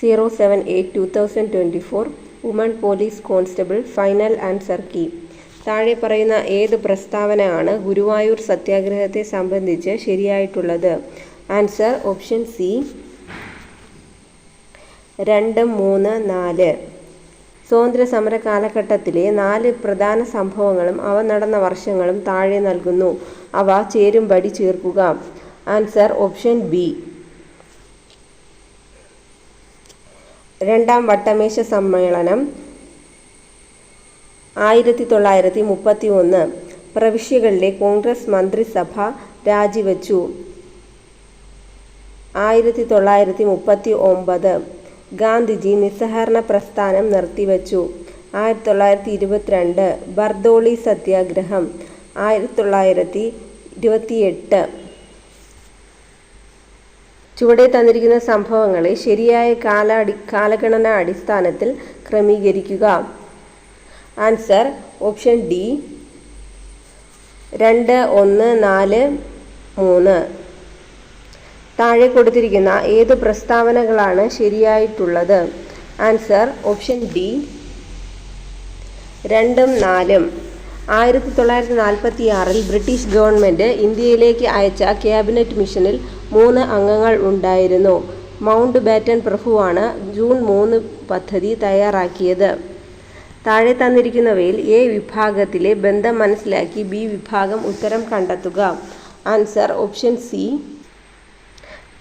07/8/2024 woman police constable final answer key. താഴെ പറയുന്ന ഏത് പ്രസ്താവന ആണ് ഗുരുവായൂർ സത്യാഗ്രഹത്തെ സംബന്ധിച്ച് ശരിയായിട്ടുള്ളത്? Answer option C 2, 3, 4. സ്വാതന്ത്ര്യസമര കാലഘട്ടത്തിലെ 4 പ്രധാന സംഭവങ്ങളും അവ നടന്ന വർഷങ്ങളും താഴെ നൽകുന്നു. അവ ചേരുംപടി ചേർക്കുക. Answer option B. രണ്ടാം വട്ടമേശ സമ്മേളനം 1931. പ്രവിശ്യകളിലെ കോൺഗ്രസ് മന്ത്രിസഭ രാജിവച്ചു. 1939. ഗാന്ധിജി നിസ്സഹകരണ പ്രസ്ഥാനം നിർത്തിവച്ചു. 1922. ബർദോളി സത്യാഗ്രഹം 1928. ചുവടെ തന്നിരിക്കുന്ന സംഭവങ്ങളെ ശരിയായ കാലഗണനാ അടിസ്ഥാനത്തിൽ ക്രമീകരിക്കുക. Answer option D 2, 1, 4, 3. താഴെ കൊടുത്തിരിക്കുന്ന ഏത് പ്രസ്താവനകളാണ് ശരിയായിട്ടുള്ളത്? ആൻസർ ഓപ്ഷൻ ഡി 2ഉം 4ഉം. 1946 ബ്രിട്ടീഷ് ഗവൺമെൻറ് ഇന്ത്യയിലേക്ക് അയച്ച ക്യാബിനറ്റ് മിഷനിൽ 3 അംഗങ്ങൾ ഉണ്ടായിരുന്നു. മൗണ്ട് ബാറ്റൻ പ്രഭുവാണ് ജൂൺ 3 പദ്ധതി തയ്യാറാക്കിയത്. താഴെ തന്നിരിക്കുന്നവയിൽ എ വിഭാഗത്തിലെ ബന്ധം മനസ്സിലാക്കി ബി വിഭാഗം ഉത്തരം കണ്ടെത്തുക. Answer option C.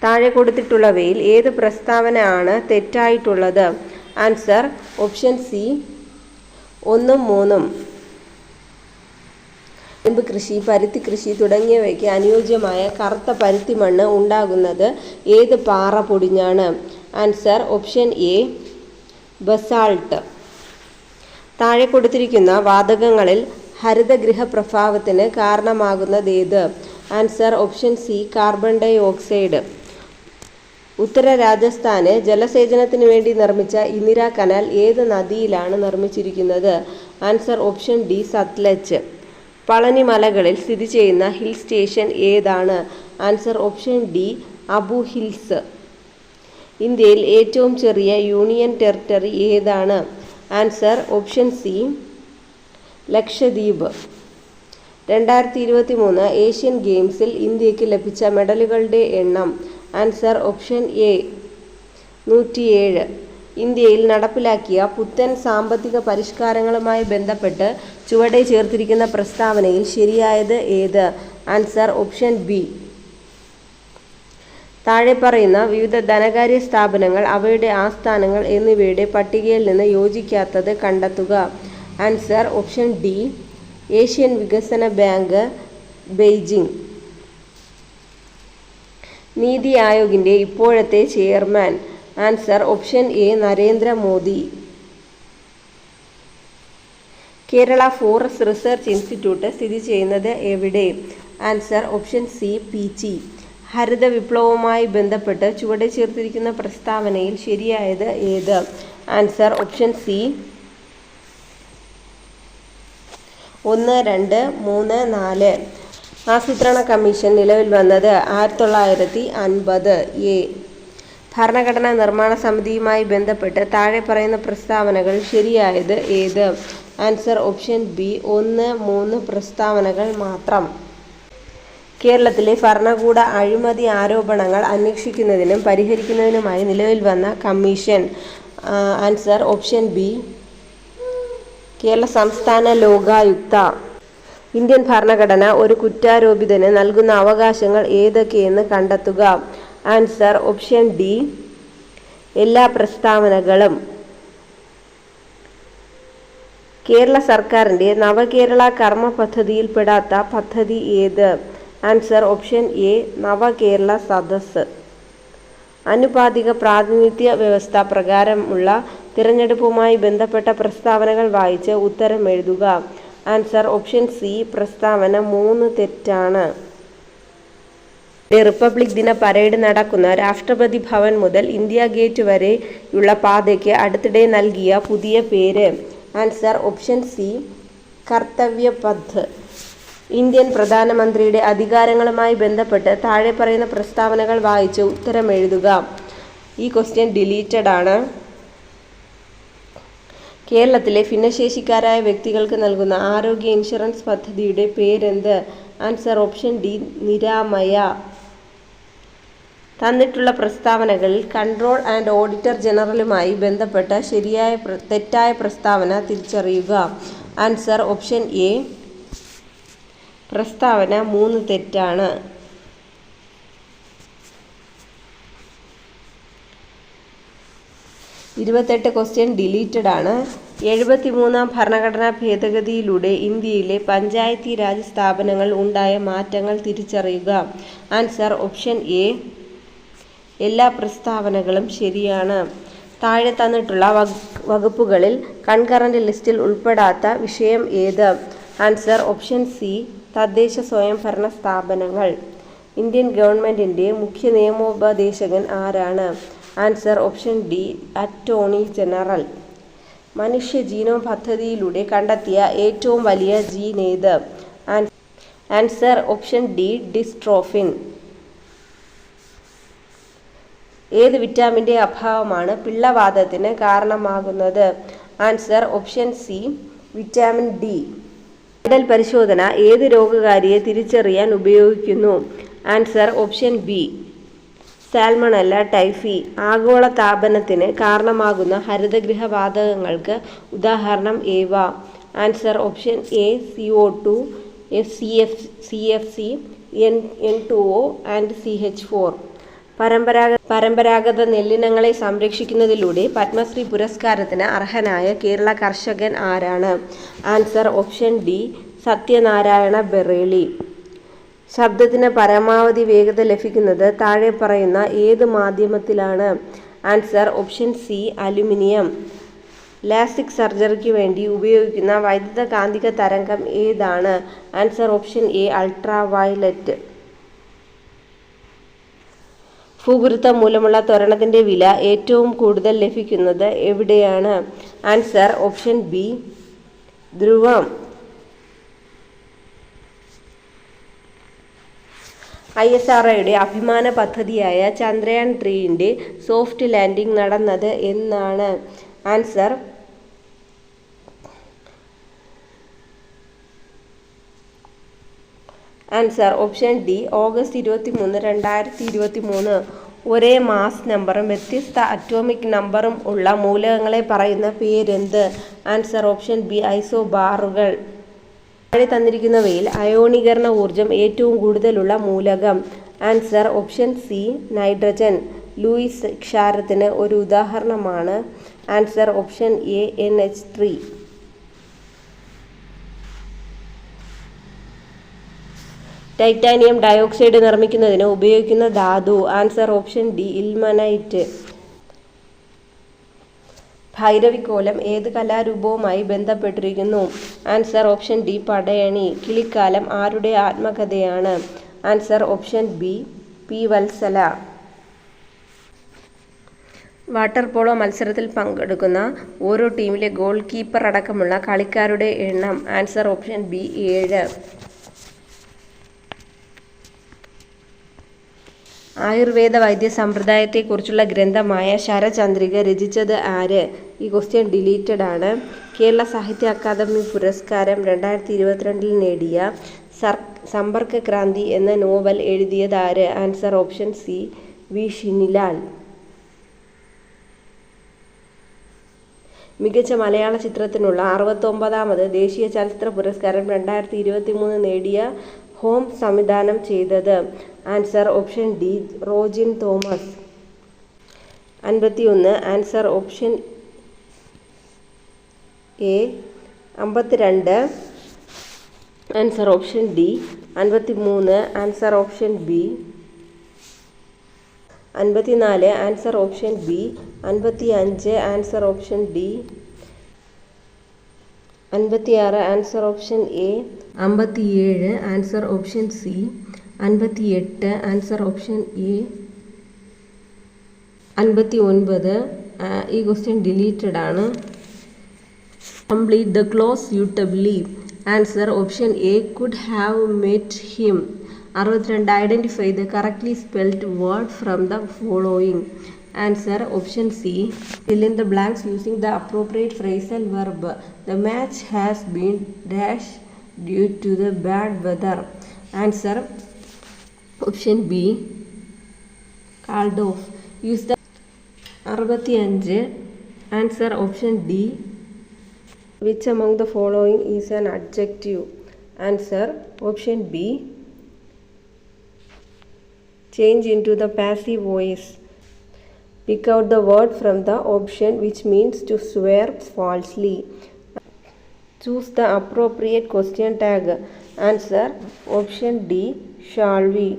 താഴെ കൊടുത്തിട്ടുള്ളവയിൽ ഏത് പ്രസ്താവന ആണ് തെറ്റായിട്ടുള്ളത്? ആൻസർ ഓപ്ഷൻ സി 1ഉം 3ഉം. കരിമ്പ് കൃഷി, പരുത്തി കൃഷി തുടങ്ങിയവയ്ക്ക് അനുയോജ്യമായ കറുത്ത പരുത്തി മണ്ണ് ഉണ്ടാകുന്നത് ഏത് പാറ പൊടിഞ്ഞാണ്? Answer option A basalt. താഴെ കൊടുത്തിരിക്കുന്ന വാതകങ്ങളിൽ ഹരിതഗൃഹ പ്രഭാവത്തിന് കാരണമാകുന്നതേത്? Answer option C carbon dioxide. ഉത്തര രാജസ്ഥാന് ജലസേചനത്തിന് വേണ്ടി നിർമ്മിച്ച ഇന്ദിരാ കനാൽ ഏത് നദിയിലാണ് നിർമ്മിച്ചിരിക്കുന്നത്? Answer option D Sutlej. Palani മലകളിൽ സ്ഥിതി ചെയ്യുന്ന ഹിൽ സ്റ്റേഷൻ ഏതാണ്? Answer option D Abu hills. ഇന്ത്യയിൽ ഏറ്റവും ചെറിയ യൂണിയൻ ടെറിട്ടറി ഏതാണ്? Answer option C Lakshadweep. 2023 Asian ഗെയിംസിൽ ഇന്ത്യക്ക് ലഭിച്ച മെഡലുകളുടെ എണ്ണം? Answer option A 107. ഇന്ത്യയിൽ നടപ്പിലാക്കിയ പുത്തൻ സാമ്പത്തിക പരിഷ്കാരങ്ങളുമായി ബന്ധപ്പെട്ട് ചുവടെ ചേർത്തിരിക്കുന്ന പ്രസ്താവനയിൽ ശരിയായത് ഏത്? Answer option B. താഴെ പറയുന്ന വിവിധ ധനകാര്യ സ്ഥാപനങ്ങൾ, അവയുടെ ആസ്ഥാനങ്ങൾ എന്നിവയുടെ പട്ടികയിൽ നിന്ന് യോജിക്കാത്തത് കണ്ടെത്തുക. ആൻസർ ഓപ്ഷൻ ഡി ഏഷ്യൻ വികസന ബാങ്ക്, ബെയ്ജിംഗ്. നീതി ആയോഗിൻ്റെ ഇപ്പോഴത്തെ chairman? Answer option A Narendra Modi. Kerala forest research institute സ്ഥിതി ചെയ്യുന്നത് എവിടെ? Answer option C Peechi. ഹരിത വിപ്ലവവുമായി ബന്ധപ്പെട്ട് ചുവടെ ചേർത്തിരിക്കുന്ന പ്രസ്താവനയിൽ ശരിയായത് ഏത്? Answer option C 1, 2, 3, 4. ആസൂത്രണ കമ്മീഷൻ നിലവിൽ വന്നത് 1950. എ. ഭരണഘടനാ നിർമ്മാണ സമിതിയുമായി ബന്ധപ്പെട്ട് താഴെ പറയുന്ന പ്രസ്താവനകൾ ശരിയായത് ഏത്? ആൻസർ ഓപ്ഷൻ ബി 1, 3 പ്രസ്താവനകൾ മാത്രം. കേരളത്തിലെ ഭരണകൂട അഴിമതി ആരോപണങ്ങൾ അന്വേഷിക്കുന്നതിനും പരിഹരിക്കുന്നതിനുമായി നിലവിൽ വന്ന commission? Answer option B Kerala സംസ്ഥാന ലോകായുക്ത. ഇന്ത്യൻ ഭരണഘടന ഒരു കുറ്റാരോപിതന് നൽകുന്ന അവകാശങ്ങൾ ഏതൊക്കെയെന്ന് കണ്ടെത്തുക. ആൻസർ ഓപ്ഷൻ ഡി എല്ലാ പ്രസ്താവനകളും. കേരള സർക്കാരിൻ്റെ നവകേരള കർമ്മ പദ്ധതിയിൽപ്പെടാത്ത പദ്ധതി ഏത്? Answer option A Navakerala Sadas. ആനുപാതിക പ്രാതിനിധ്യ വ്യവസ്ഥ പ്രകാരമുള്ള തിരഞ്ഞെടുപ്പുമായി ബന്ധപ്പെട്ട പ്രസ്താവനകൾ വായിച്ച് ഉത്തരം എഴുതുക. ആൻസർ ഓപ്ഷൻ സി പ്രസ്താവന 3 തെറ്റാണ്. റിപ്പബ്ലിക് ദിന പരേഡ് നടക്കുന്ന രാഷ്ട്രപതി ഭവൻ മുതൽ ഇന്ത്യ ഗേറ്റ് വരെയുള്ള പാതയ്ക്ക് അടുത്തിടെ നൽകിയ പുതിയ പേര്? Answer option C Kartavya Path. Indian പ്രധാനമന്ത്രിയുടെ അധികാരങ്ങളുമായി ബന്ധപ്പെട്ട് താഴെ പറയുന്ന പ്രസ്താവനകൾ വായിച്ച് ഉത്തരം എഴുതുക. ഈ ക്വസ്റ്റ്യൻ ഡിലീറ്റഡ് ആണ്. കേരളത്തിലെ ഭിന്നശേഷിക്കാരായ വ്യക്തികൾക്ക് നൽകുന്ന ആരോഗ്യ ഇൻഷുറൻസ് പദ്ധതിയുടെ പേരെന്ത്? Answer option D Niramaya. തന്നിട്ടുള്ള പ്രസ്താവനകളിൽ കൺട്രോൾ ആൻഡ് ഓഡിറ്റർ ജനറലുമായി ബന്ധപ്പെട്ട തെറ്റായ പ്രസ്താവന തിരിച്ചറിയുക. Answer option A. പ്രസ്താവന 3 തെറ്റാണ്. 28 ക്വസ്റ്റ്യൻ ഡിലീറ്റഡ് ആണ്. 73-ാം ഭരണഘടനാ ഭേദഗതിയിലൂടെ ഇന്ത്യയിലെ പഞ്ചായത്തി രാജ് സ്ഥാപനങ്ങൾ ഉണ്ടായ മാറ്റങ്ങൾ തിരിച്ചറിയുക. Answer option A. എല്ലാ പ്രസ്താവനകളും ശരിയാണ്. താഴെ തന്നിട്ടുള്ള വകുപ്പുകളിൽ കൺകറന്റ് ലിസ്റ്റിൽ ഉൾപ്പെടാത്ത വിഷയം ഏത്? ആൻസർ ഓപ്ഷൻ സി തദ്ദേശ സ്വയംഭരണ സ്ഥാപനങ്ങൾ. ഇന്ത്യൻ ഗവൺമെൻറ്റിൻ്റെ മുഖ്യ നിയമോപദേശകൻ ആരാണ്? Answer option D attorney general. മനുഷ്യ ജീനോം പദ്ധതിയിലൂടെ കണ്ടെത്തിയ ഏറ്റവും വലിയ ജീൻ ഏത്? Answer option D dystrophin. ഏത് വിറ്റാമിൻ്റെ അഭാവമാണ് പിള്ളവാതത്തിന് കാരണമാകുന്നത്? Answer option C vitamin D. Widal പരിശോധന ഏത് രോഗകാരിയെ തിരിച്ചറിയാൻ ഉപയോഗിക്കുന്നു? Answer option B salmonella typhi. ആഗോള താപനത്തിന് കാരണമാകുന്ന ഹരിതഗൃഹ വാതകങ്ങൾക്ക് ഉദാഹരണം ഏവ? Answer option A CO2, CFC, N2O and CH4. പരമ്പരാഗത നെല്ലിനങ്ങളെ സംരക്ഷിക്കുന്നതിലൂടെ പത്മശ്രീ പുരസ്കാരത്തിന് അർഹനായ കേരള കർഷകൻ ആരാണ്? Answer option D Satyanarayana Bareli. ശബ്ദത്തിന് പരമാവധി വേഗത ലഭിക്കുന്നത് താഴെ പറയുന്ന ഏത് മാധ്യമത്തിലാണ്? Answer option C aluminium. LASIK സർജറിക്ക് വേണ്ടി ഉപയോഗിക്കുന്ന വൈദ്യുത കാന്തിക തരംഗം ഏതാണ്? Answer option A ultraviolet. ഭൂഗുരുത്വം മൂലമുള്ള ത്വരണത്തിൻ്റെ വില ഏറ്റവും കൂടുതൽ ലഭിക്കുന്നത് എവിടെയാണ്? ആൻസർ ഓപ്ഷൻ ബി ധ്രുവം. ISROയുടെ അഭിമാന പദ്ധതിയായ ചന്ദ്രയാൻ 3ന്റെ സോഫ്റ്റ് ലാൻഡിംഗ് നടന്നത് എന്നാണ്? Answer option D August 23, 2023. ഒരേ മാസ് നമ്പറും വ്യത്യസ്ത അറ്റോമിക് നമ്പറും ഉള്ള മൂലകങ്ങളെ പറയുന്ന പേരെന്ത്? ആൻസർ ഓപ്ഷൻ ബി ഐസോബാറുകൾ. താഴെ തന്നിരിക്കുന്നവയിൽ അയോണീകരണ ഊർജം ഏറ്റവും കൂടുതലുള്ള മൂലകം? Answer option C nitrogen. Lewis ക്ഷാരത്തിന് ഒരു ഉദാഹരണമാണ്? Answer option A NH3. Titanium dioxide നിർമ്മിക്കുന്നതിന് ഉപയോഗിക്കുന്ന ധാതു? Answer option D ilmenite. ഭൈരവിക്കോലം ഏത് കലാരൂപവുമായി ബന്ധപ്പെട്ടിരിക്കുന്നു? Answer option D Padayani. കിളിക്കാലം ആരുടെ ആത്മകഥയാണ്? Answer option B P. Vatsala. Water polo മത്സരത്തിൽ പങ്കെടുക്കുന്ന ഓരോ ടീമിലെ ഗോൾ കീപ്പർ അടക്കമുള്ള കളിക്കാരുടെ എണ്ണം? Answer option B 7. ആയുർവേദ വൈദ്യ സമ്പ്രദായത്തെക്കുറിച്ചുള്ള ഗ്രന്ഥമായ ശരചന്ദ്രിക രചിച്ചത് ആര്? ഈ ക്വസ്റ്റ്യൻ ഡിലീറ്റഡ് ആണ്. കേരള സാഹിത്യ അക്കാദമി പുരസ്കാരം 2022 നേടിയ സമ്പർക്ക് ക്രാന്തി എന്ന നോവൽ എഴുതിയത് ആര്? Answer option C V Shinilal. മികച്ച മലയാള ചിത്രത്തിനുള്ള 69ാമത് ദേശീയ ചലച്ചിത്ര പുരസ്കാരം 2023 നേടിയ ഹോം സംവിധാനം ചെയ്തത്? Answer option D Rojin Thomas. 51. Answer option A 52. Answer option D 53. Answer option B 54. Answer option B 55. Answer option D 56. Answer option A 57. Answer option C 58. Answer option A 59. ഈ ക്വസ്റ്റ്യൻ ഡിലീറ്റഡ് ആണ്. Complete the close suitably. Answer option A could have met him. 62. Identify the correctly spelled word from the following. Answer option C. Fill in the blanks using the appropriate phrasal verb. The match has been dashed due to the bad weather. Answer option B. Called off. Use the 65. Answer option D. Which among the following is an adjective? Answer option B. Change into the passive voice. Pick out the word from the option which means to swear falsely. Choose the appropriate question tag. Answer option D. Shall we?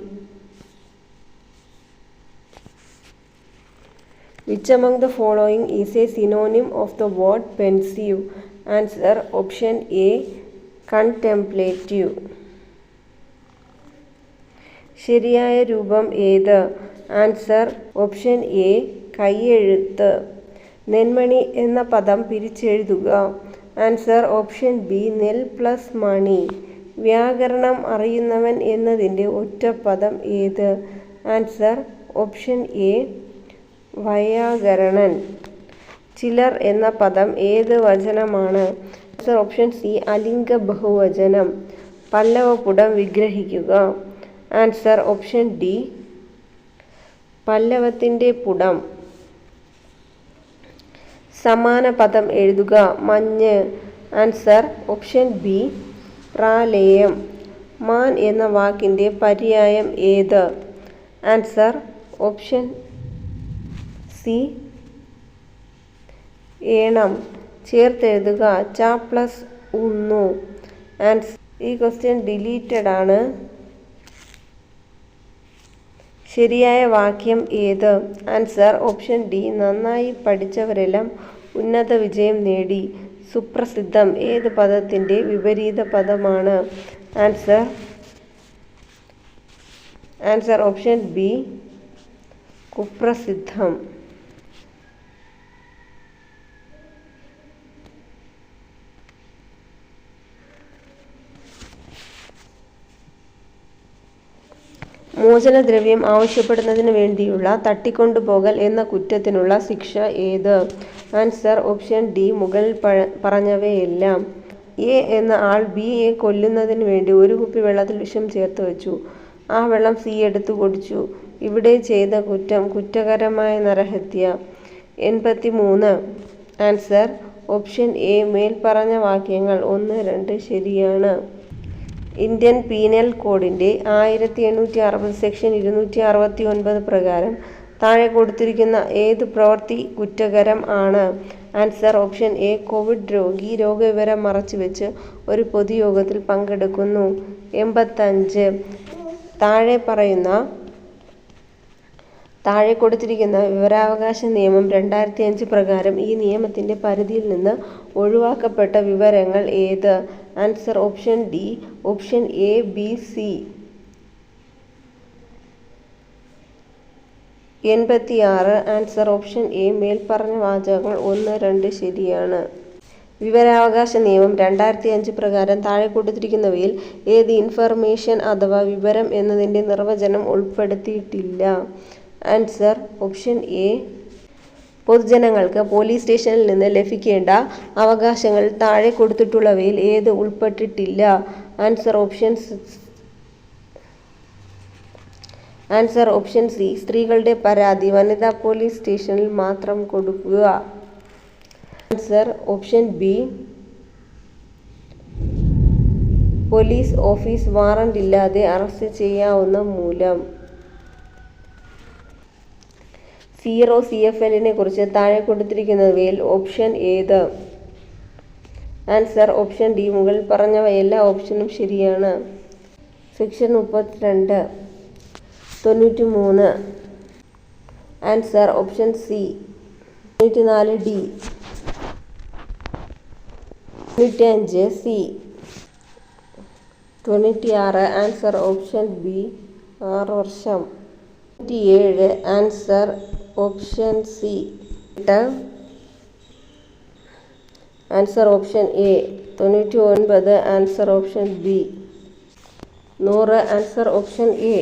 Which among the following is a synonym of the word pensive? Answer option A. Contemplative. ശരിയായ രൂപം ഏത്? Answer option A. കൈയെഴുത്ത്. നെന്മണി എന്ന പദം പിരിച്ചെഴുതുക. Answer option B. നെൽ plus മണി. വ്യാകരണം അറിയുന്നവൻ എന്നതിൻ്റെ ഒറ്റപ്പദം ഏത്? Answer option A. വൈയാകരണൻ. ചിലർ എന്ന പദം ഏത് വചനമാണ്? Answer option C. അലിംഗ ബഹുവചനം. പല്ലവപുടം വിഗ്രഹിക്കുക. Answer option D. പല്ലവത്തിൻ്റെ പുടം. സമാന പദം എഴുതുക. മഞ്ഞ്. Answer option B. പ്രാലേയം. മാൻ എന്ന വാക്കിൻ്റെ പര്യായം ഏത്? Answer option C. ഏണം. ചേർത്തെഴുതുക. ച പ്ലസ് ഉന്നു. ആൻസർ ഈ ക്വസ്റ്റ്യൻ ഡിലീറ്റഡ് ആണ്. ശരിയായ വാക്യം ഏത്? Answer option D. നന്നായി പഠിച്ചവരെല്ലാം ഉന്നത വിജയം നേടി. സുപ്രസിദ്ധം ഏത് പദത്തിൻ്റെ വിപരീത പദമാണ്? Answer option B. കുപ്രസിദ്ധം. മോചനദ്രവ്യം ആവശ്യപ്പെടുന്നതിന് വേണ്ടിയുള്ള തട്ടിക്കൊണ്ടുപോകൽ എന്ന കുറ്റത്തിനുള്ള ശിക്ഷ ഏത്? Answer option D. മുകളിൽ പറഞ്ഞവയെല്ലാം. എ എന്ന ആൾ ബിയെ കൊല്ലുന്നതിന് വേണ്ടി ഒരു കുപ്പി വെള്ളത്തിൽ വിഷം ചേർത്ത് വെച്ചു. ആ വെള്ളം സി എടുത്തു കുടിച്ചു. ഇവിടെ ചെയ്ത കുറ്റം കുറ്റകരമായ നരഹത്യ. 83. Answer option A. മേൽപ്പറഞ്ഞ വാക്യങ്ങൾ 1, 2 ശരിയാണ്. ഇന്ത്യൻ പീനൽ കോഡിൻ്റെ 1860 സെക്ഷൻ 269 പ്രകാരം താഴെ കൊടുത്തിരിക്കുന്ന ഏത് പ്രവൃത്തി കുറ്റകരം ആണ്? Answer option A. കോവിഡ് രോഗി രോഗവിവരം മറച്ചുവെച്ച് ഒരു പൊതുയോഗത്തിൽ പങ്കെടുക്കുന്നു. 85. താഴെ കൊടുത്തിരിക്കുന്ന വിവരാവകാശ നിയമം 2005 പ്രകാരം ഈ നിയമത്തിൻ്റെ പരിധിയിൽ നിന്ന് ഒഴിവാക്കപ്പെട്ട വിവരങ്ങൾ ഏത്? Answer option D. Option A, B, C. 86. Answer option A. മേൽപ്പറഞ്ഞ വാചകങ്ങൾ 1, 2 ശരിയാണ്. വിവരാവകാശ നിയമം 2005 പ്രകാരം താഴെ കൊടുത്തിരിക്കുന്നവയിൽ ഏത് ഇൻഫർമേഷൻ അഥവാ വിവരം എന്നതിൻ്റെ നിർവചനം ഉൾപ്പെടുത്തിയിട്ടില്ല? Answer option A. പൊതുജനങ്ങൾക്ക് പോലീസ് സ്റ്റേഷനിൽ നിന്ന് ലഭിക്കേണ്ട അവകാശങ്ങൾ താഴെ കൊടുത്തിട്ടുള്ളവയിൽ ഏത് ഉൾപ്പെട്ടിട്ടില്ല? Answer option C. സ്ത്രീകളുടെ പരാതി വനിതാ പോലീസ് സ്റ്റേഷനിൽ മാത്രം കൊടുക്കുക. Answer option B. Police office warrant ഇല്ലാതെ അറസ്റ്റ് ചെയ്യാവുന്ന മൂലം. CRO-CFL കുറിച്ച് താഴെ കൊടുത്തിരിക്കുന്നവയിൽ ഓപ്ഷൻ ഏത്? Answer option D. മുകളിൽ പറഞ്ഞവ എല്ലാ ഓപ്ഷനും ശരിയാണ്. Section 32. 93. Answer option C. 94 D. 95 C. 96. Answer option B. 6 വർഷം. 97. Answer option C. Answer option A. 99. Answer option B. 100. Answer option A.